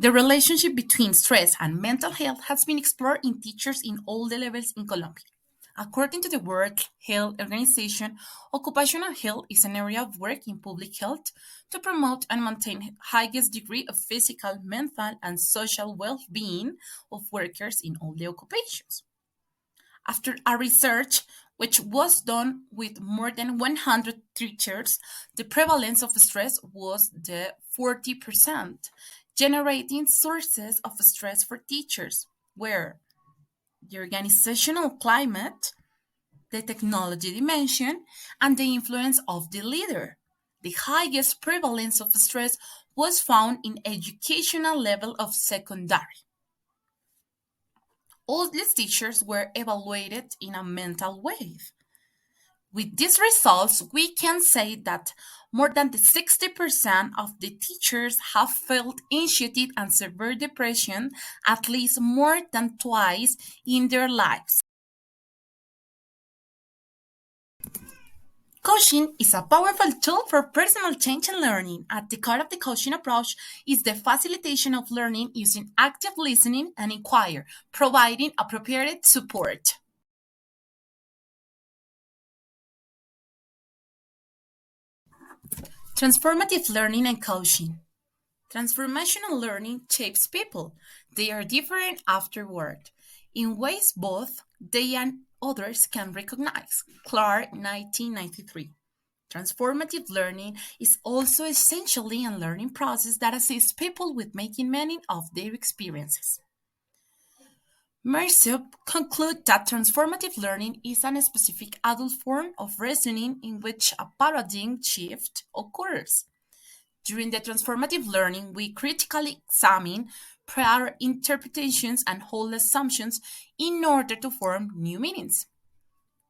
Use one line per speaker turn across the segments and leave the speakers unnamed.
The relationship between stress and mental health has been explored in teachers in all the levels in Colombia. According to the World Health Organization, occupational health is an area of work in public health to promote and maintain highest degree of physical, mental, and social well-being of workers in all the occupations. After a research which was done with more than 100 teachers, the prevalence of stress was the 40%, generating sources of stress for teachers, where the organizational climate, the technology dimension, and the influence of the leader. The highest prevalence of stress was found in educational level of secondary. All these teachers were evaluated in a mental way. With these results, we can say that more than the 60% of the teachers have felt anxiety and severe depression at least more than twice in their lives. Coaching is a powerful tool for personal change and learning. At the core of the coaching approach is the facilitation of learning using active listening and inquiry, providing appropriate support. Transformative learning and coaching. Transformational learning shapes people. They are different afterward in ways both they and others can recognize. Clark, 1993. Transformative learning is also essentially a learning process that assists people with making meaning of their experiences. Mercier concludes that transformative learning is a specific adult form of reasoning in which a paradigm shift occurs. During the transformative learning, we critically examine prior interpretations and hold assumptions in order to form new meanings.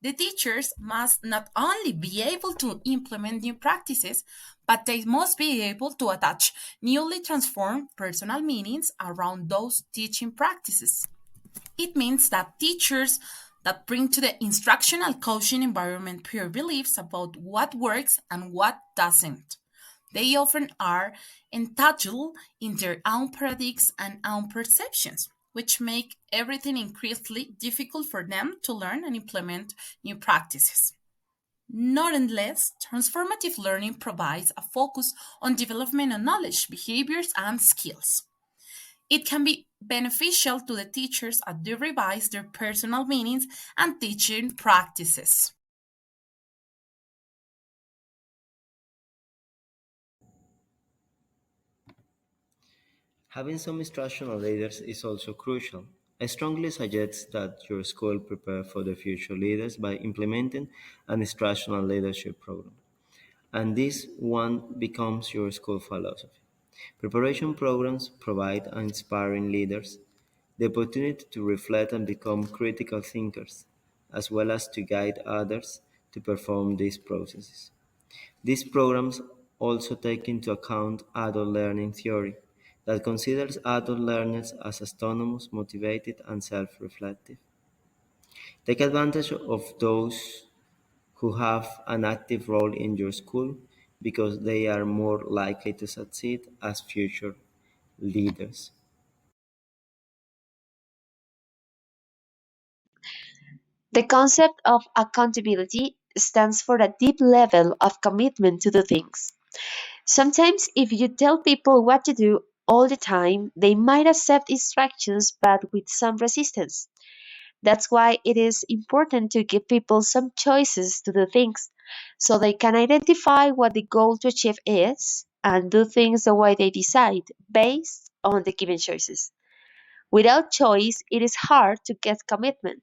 The teachers must not only be able to implement new practices, but they must be able to attach newly transformed personal meanings around those teaching practices. It means that teachers that bring to the instructional coaching environment pure beliefs about what works and what doesn't. They often are entitled in their own paradigms and own perceptions, which make everything increasingly difficult for them to learn and implement new practices. Nonetheless, transformative learning provides a focus on development of knowledge, behaviors, and skills. It can be beneficial to the teachers as they revise their personal meanings and teaching practices.
Having some instructional leaders is also crucial. I strongly suggest that your school prepare for the future leaders by implementing an instructional leadership program. And this one becomes your school philosophy. Preparation programs provide inspiring leaders the opportunity to reflect and become critical thinkers, as well as to guide others to perform these processes. These programs also take into account adult learning theory that considers adult learners as autonomous, motivated, and self-reflective. Take advantage of those who have an active role in your school because they are more likely to succeed as future leaders.
The concept of accountability stands for a deep level of commitment to do things. Sometimes, if you tell people what to do all the time, they might accept instructions but with some resistance. That's why it is important to give people some choices to do things so they can identify what the goal to achieve is and do things the way they decide based on the given choices. Without choice, it is hard to get commitment.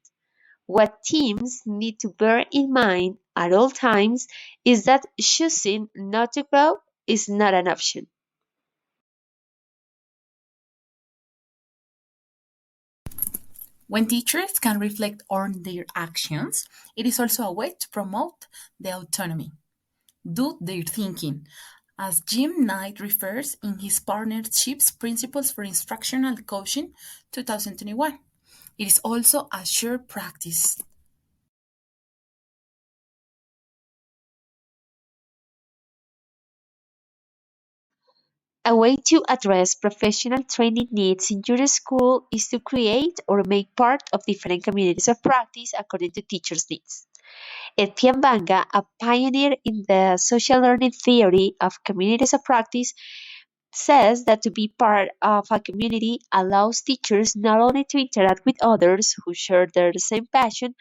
What teams need to bear in mind at all times is that choosing not to grow is not an option.
When teachers can reflect on their actions, it is also a way to promote the autonomy. Do their thinking, as Jim Knight refers in his Partnerships Principles for Instructional Coaching 2021. It is also a shared practice.
A way to address professional training needs in your school is to create or make part of different communities of practice according to teachers' needs. Etienne Banga, a pioneer in the social learning theory of communities of practice, says that to be part of a community allows teachers not only to interact with others who share their same passion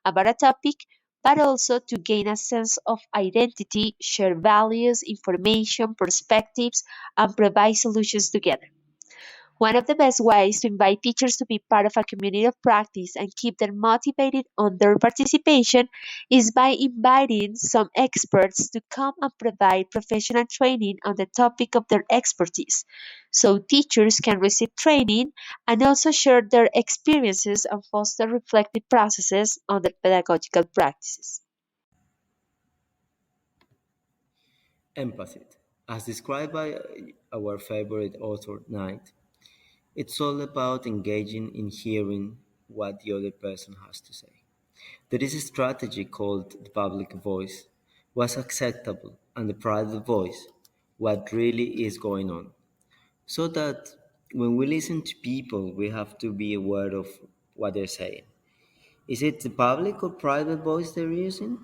about a topic, but also to gain a sense of identity, share values, information, perspectives, and provide solutions together. One of the best ways to invite teachers to be part of a community of practice and keep them motivated on their participation is by inviting some experts to come and provide professional training on the topic of their expertise, so teachers can receive training and also share their experiences and foster reflective processes on their pedagogical practices.
Empathy. As described by our favorite author, Knight, it's all about engaging in hearing what the other person has to say. There is a strategy called the public voice, what's acceptable, and the private voice, what really is going on. So that when we listen to people, we have to be aware of what they're saying. Is it the public or private voice they're using?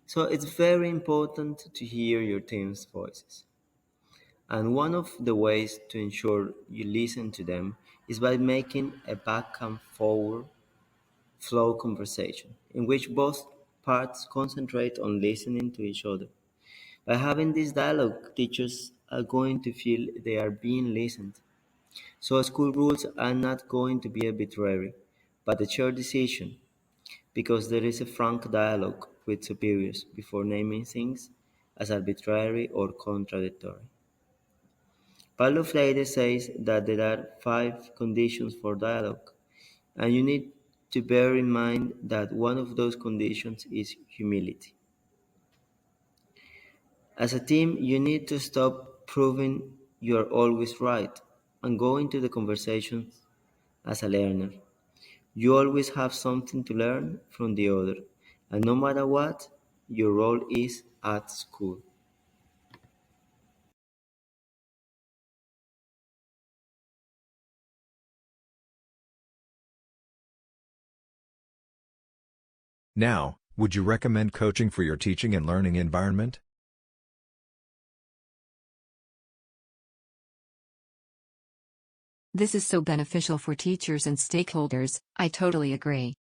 So it's very important to hear your team's voices. And one of the ways to ensure you listen to them is by making a back and forward flow conversation in which both parts concentrate on listening to each other. By having this dialogue, teachers are going to feel they are being listened. So school rules are not going to be arbitrary, but a shared decision because there is a frank dialogue with superiors before naming things as arbitrary or contradictory. Paulo Freire says that there are 5 conditions for dialogue, and you need to bear in mind that one of those conditions is humility. As a team, you need to stop proving you're always right and go into the conversations as a learner. You always have something to learn from the other, and no matter what your role is at school.
Now, would you recommend coaching for your teaching and learning environment?
This is so beneficial for teachers and stakeholders, I totally agree.